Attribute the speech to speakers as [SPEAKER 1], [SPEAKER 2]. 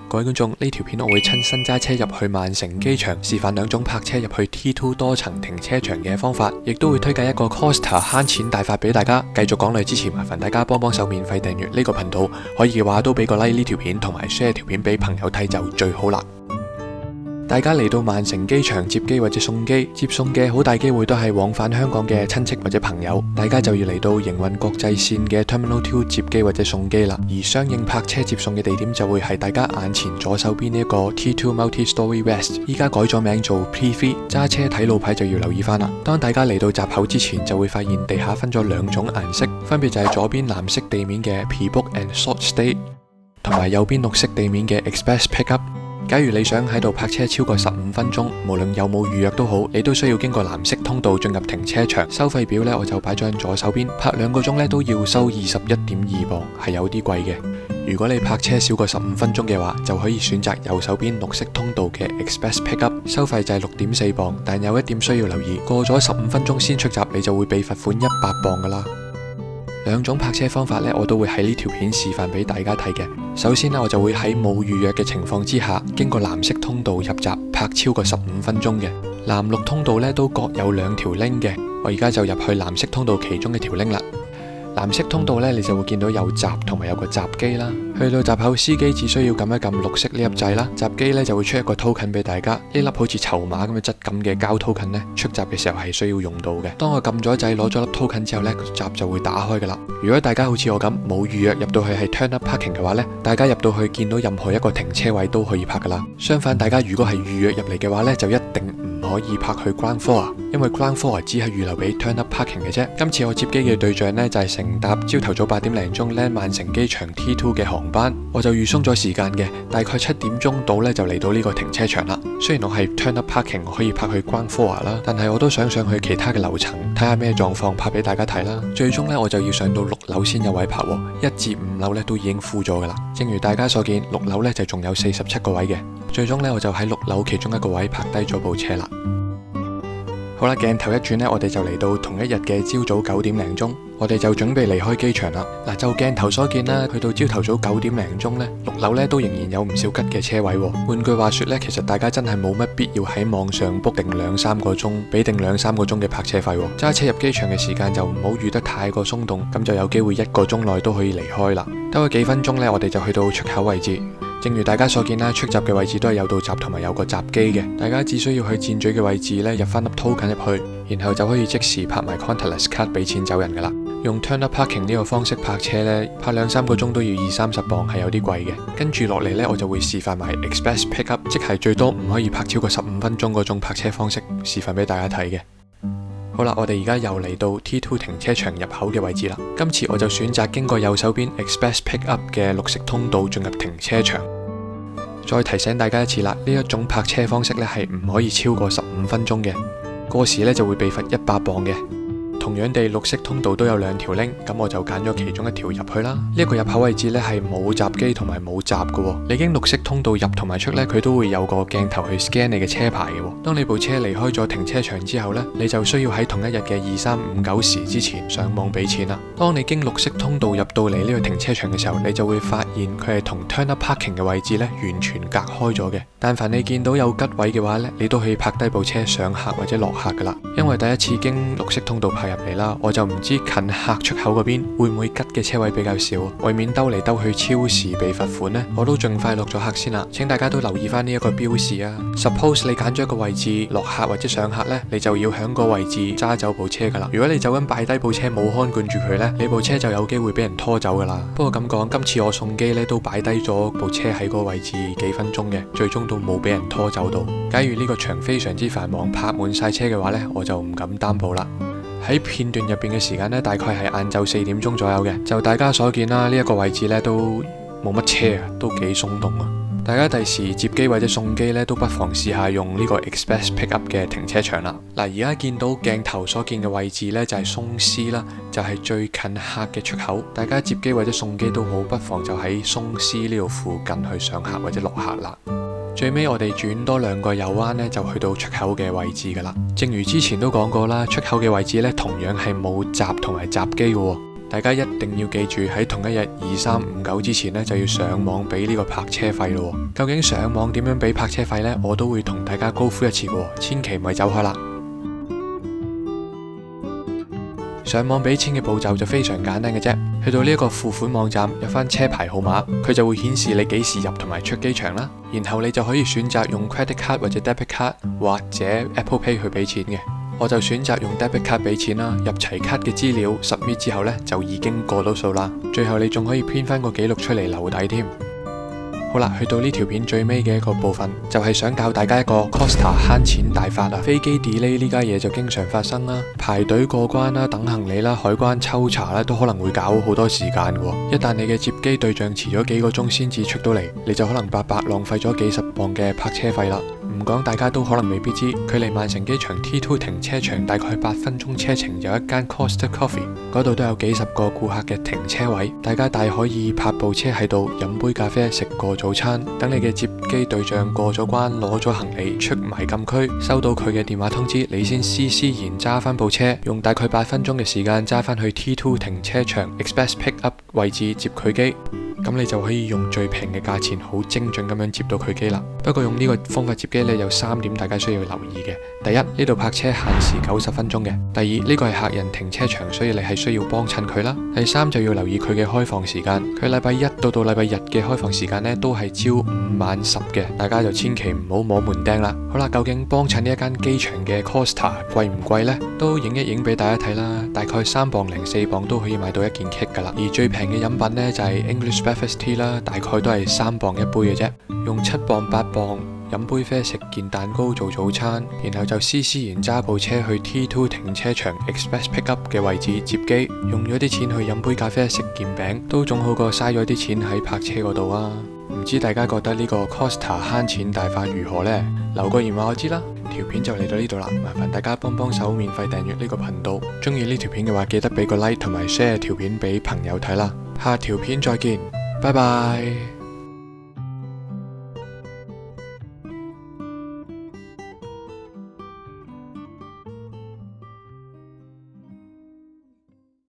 [SPEAKER 1] 各位觀眾，呢條片我會親身揸車入去曼城機場，示範兩種泊車入去 T2 多層停車場嘅方法，亦都會推介一個 Costa 慳錢大法俾大家。繼續講落之前，麻煩大家幫手免費訂閱呢個頻道，可以嘅話都俾個 like 呢條片，同埋 share 條片俾朋友睇就最好啦。大家嚟到曼城機場接機或者送機，接送嘅好大機會都係往返香港嘅親戚或者朋友，大家就要嚟到營運國際線嘅 Terminal 2接機或者送機啦。而相應泊車接送嘅地點就會係大家眼前左手邊呢一個 T2 Multi-Story West， 依家改咗名做 P3， 揸車睇路牌就要留意翻啦。當大家嚟到閘口之前，就會發現地下分咗兩種顏色，分別就係左邊藍色地面嘅 Pre-book and Short Stay， 同埋右邊綠色地面嘅 Express Pickup。假如你想喺度泊車超過15分鐘，無論有冇預約都好，你都需要經過藍色通道進入停車場。收費表呢，我就擺咗喺左手邊，泊2個鐘呢都要收21.2磅，係有啲貴嘅。如果你泊車少過15分鐘嘅話，就可以選擇右手邊綠色通道嘅 Express Pickup， 收費就係6.4磅，但有一點需要留意，過咗15分鐘先出閘，你就會被罰款100磅噶啦。兩種泊車方法呢，我都會喺呢條片示範俾大家睇嘅。首先呢，我就會喺冇預約嘅情況之下，經過藍色通道入閘，泊超過15分鐘嘅。藍綠通道呢都各有2條 link 嘅，我而家就入去藍色通道其中一條 link 啦。藍色通道呢，你就會見到有閘同埋有個閘機啦。去到閘口，司機只需要撳一撳綠色呢粒掣啦，閘機呢就會出一個 token 俾大家。呢粒好似籌碼咁嘅質感嘅膠 token 呢，出閘嘅時候係需要用到嘅。當我撳咗掣攞咗粒 token 之後呢，個閘就會打開噶啦。如果大家好似我咁冇預約入到去係 turn up parking 嘅話呢，大家入到去見到任何一個停車位都可以泊噶啦。相反，大家如果係預約入嚟嘅話呢，就一定唔可以泊去 ground floor， 因為 ground floor 只係預留俾 turn up parking 嘅啫。今次我接機嘅對象呢，就係乘搭朝頭早8點零鐘呢曼城機場 T2 嘅航班，我就預鬆咗時間嘅，大概7點鐘到呢就嚟到呢個停車場啦。雖然我係 turn up parking， 我可以泊去 ground floor 啦，但係我都想上去其他嘅樓層睇下咩狀況，拍俾大家睇啦。最終呢，我就要上到6樓先有位泊喎，1至5樓呢都已經 full 咗噶啦。正如大家所見，6樓呢就仲有47個位嘅。最終呢，我就喺6樓其中一個位泊低咗部車啦。好啦，鏡頭一轉呢，我哋就嚟到同一日嘅朝早9點零鐘，我哋就準備離開機場啦。嗱，就鏡頭所見啦，去到朝頭早9點零鐘呢，6樓呢都仍然有唔少吉嘅車位喎。換句話說呢，其實大家真係冇乜必要喺網上 book 定2-3個鐘，俾定2-3個鐘嘅泊車費喎。揸車入機場嘅時間就唔好預得太過鬆動，咁就有機會1個鐘內都可以離開啦。兜咗幾分鐘呢，我哋就去到出口位置。正如大家所見啦，出閘嘅位置都係有道閘同埋有個閘機嘅，大家只需要去箭嘴嘅位置呢，入翻粒 token 入去，然後就可以即時拍埋 contactless card 俾錢走人噶啦。用 turn up parking 呢個方式泊車呢，泊2-3個鐘都要20-30磅，係有啲貴嘅。跟住落嚟呢，我就會示範埋 express pickup， 即係最多唔可以泊超過15分鐘嗰種泊車方式，示範俾大家睇嘅。好啦，我哋而家又嚟到 T2 停車場入口嘅位置啦。今次我就選擇經過右手邊 Express Pickup 嘅綠色通道進入停車場。再提醒大家一次啦，呢一種泊車方式呢係唔可以超過15分鐘嘅，過時呢就會被罰100磅嘅。同樣地，綠色通道都有2條 link， 咁我就揀咗其中一條入去啦。呢一個入口位置呢係冇閘機同埋冇閘嘅。你經綠色通道入同埋出呢，佢都會有個鏡頭去 scan 你嘅車牌嘅。當你部車離開咗停車場之後呢，你就需要喺同一日嘅2359時之前上網俾錢啦。當你經綠色通道入到嚟呢個停車場嘅時候，你就會發現佢係同 turn up parking 嘅位置呢完全隔開咗嘅。但凡你見到有吉位嘅話呢，你都可以泊低部車上客或者落客噶啦。因為第一次經綠色通道泊入嚟啦，我就唔知近客出口嗰邊會唔會吉嘅車位比較少，為免兜嚟兜去超時被罰款呢，我都盡快落咗客先啦。請大家都留意翻呢一個標示啊。Suppose 你揀咗一個位置落客或者上客呢，你就要響個位置揸走部車噶啦。如果你走緊擺低部車冇看管住佢呢，你部車就有機會俾人拖走噶啦。不過咁講，今次我送機呢都擺低咗部車喺個位置幾分鐘嘅，最終都冇俾人拖走到。假如呢個場非常之繁忙，泊滿晒車嘅話呢，我就唔敢擔保啦。喺片段入邊嘅時間呢，大概係晏晝4點鐘左右嘅。就大家所見啦，呢一個位置呢都冇乜車啊，都幾鬆動啊。大家第時接機或者送機呢，都不妨試下用呢個 Express Pickup 嘅停車場啦。嗱，而家見到鏡頭所見嘅位置呢，就係鬆獅啦，就係最近客嘅出口。大家接機或者送機都好，不妨就喺鬆獅呢度附近去上客或者落客啦。最尾我哋轉多2個右彎呢，就去到出口嘅位置噶啦。正如之前都講過啦，出口嘅位置呢，同樣係冇閘同埋閘機嘅。大家一定要記住喺同一日2359之前呢，就要上網俾呢個泊車費咯。究竟上網點樣俾泊車費呢？我都會同大家高呼一次嘅，千祈唔係走開啦。上網俾錢嘅步驟就非常簡單嘅啫，去到呢一個付款網站，入翻車牌號碼，佢就會顯示你幾時入同埋出機場啦。然後你就可以選擇用 credit card 或者 debit card 或者 Apple Pay 去俾錢嘅。我就選擇用 debit card 俾錢啦，入齊卡嘅資料 submit 之後呢，就已經過到數啦。最後你仲可以 print 翻個記錄出嚟留底添。好啦，去到呢條片最尾嘅一個部分，就係想教大家一個 Costa 慳錢大法啊！飛機 delay 呢家嘢就經常發生啦，排隊過關啦、等行李啦、海關抽查啦，都可能會搞好多時間嘅。一旦你嘅接機對象遲咗幾個鐘先至出到嚟，你就可能白白浪費咗幾十磅嘅泊車費啦。唔講大家都可能未必知，距離曼城機場 T2 停車場大概8分鐘車程有一間 Costa Coffee， 嗰度都有幾十個顧客嘅停車位，大家大可以泊部車喺度飲杯咖啡食個早餐，等你嘅接機對象過咗關攞咗行李出埋禁區，收到佢嘅電話通知，你先施然揸翻部車，用大概8分鐘嘅時間揸翻去 T2 停車場 Express Pick Up 位置接佢機。咁你就可以用最平嘅價錢好精準咁樣接到佢機啦。不過用呢個方法接機呢，有3點大家需要留意嘅。第一，呢度泊車限時90分鐘嘅。第二，呢個係客人停車場，所以你係需要幫襯佢啦。第三，就要留意佢嘅開放時間，佢禮拜一到禮拜日嘅開放時間呢，都係朝5晚10嘅，大家就千祈唔好摸門釘啦。好啦，究竟幫襯呢一間機場嘅 Costa 貴唔貴呢？都影一影俾大家睇啦，大概3磅零4磅都可以買到一件 cake 噶啦。而最平嘅飲品呢，就係 English Breakfast Tea 啦，大概都係3磅一杯嘅啫，用7磅8磅飲杯啡食件蛋糕做早餐，然後就施然揸部車去 T2 停車場 Express Pick Up 嘅位置接機，用咗啲錢去飲杯咖啡食件餅，都總好過嘥咗啲錢喺泊車嗰度啊！唔知大家覺得呢個 Costa 慳錢大法如何呢？留個言話我知啦。條片就嚟到呢度啦，麻煩大家幫手免費訂閱呢個頻道。中意呢條片嘅話，記得俾個 like 同埋 share 條片俾朋友睇啦。下條片再見，拜拜。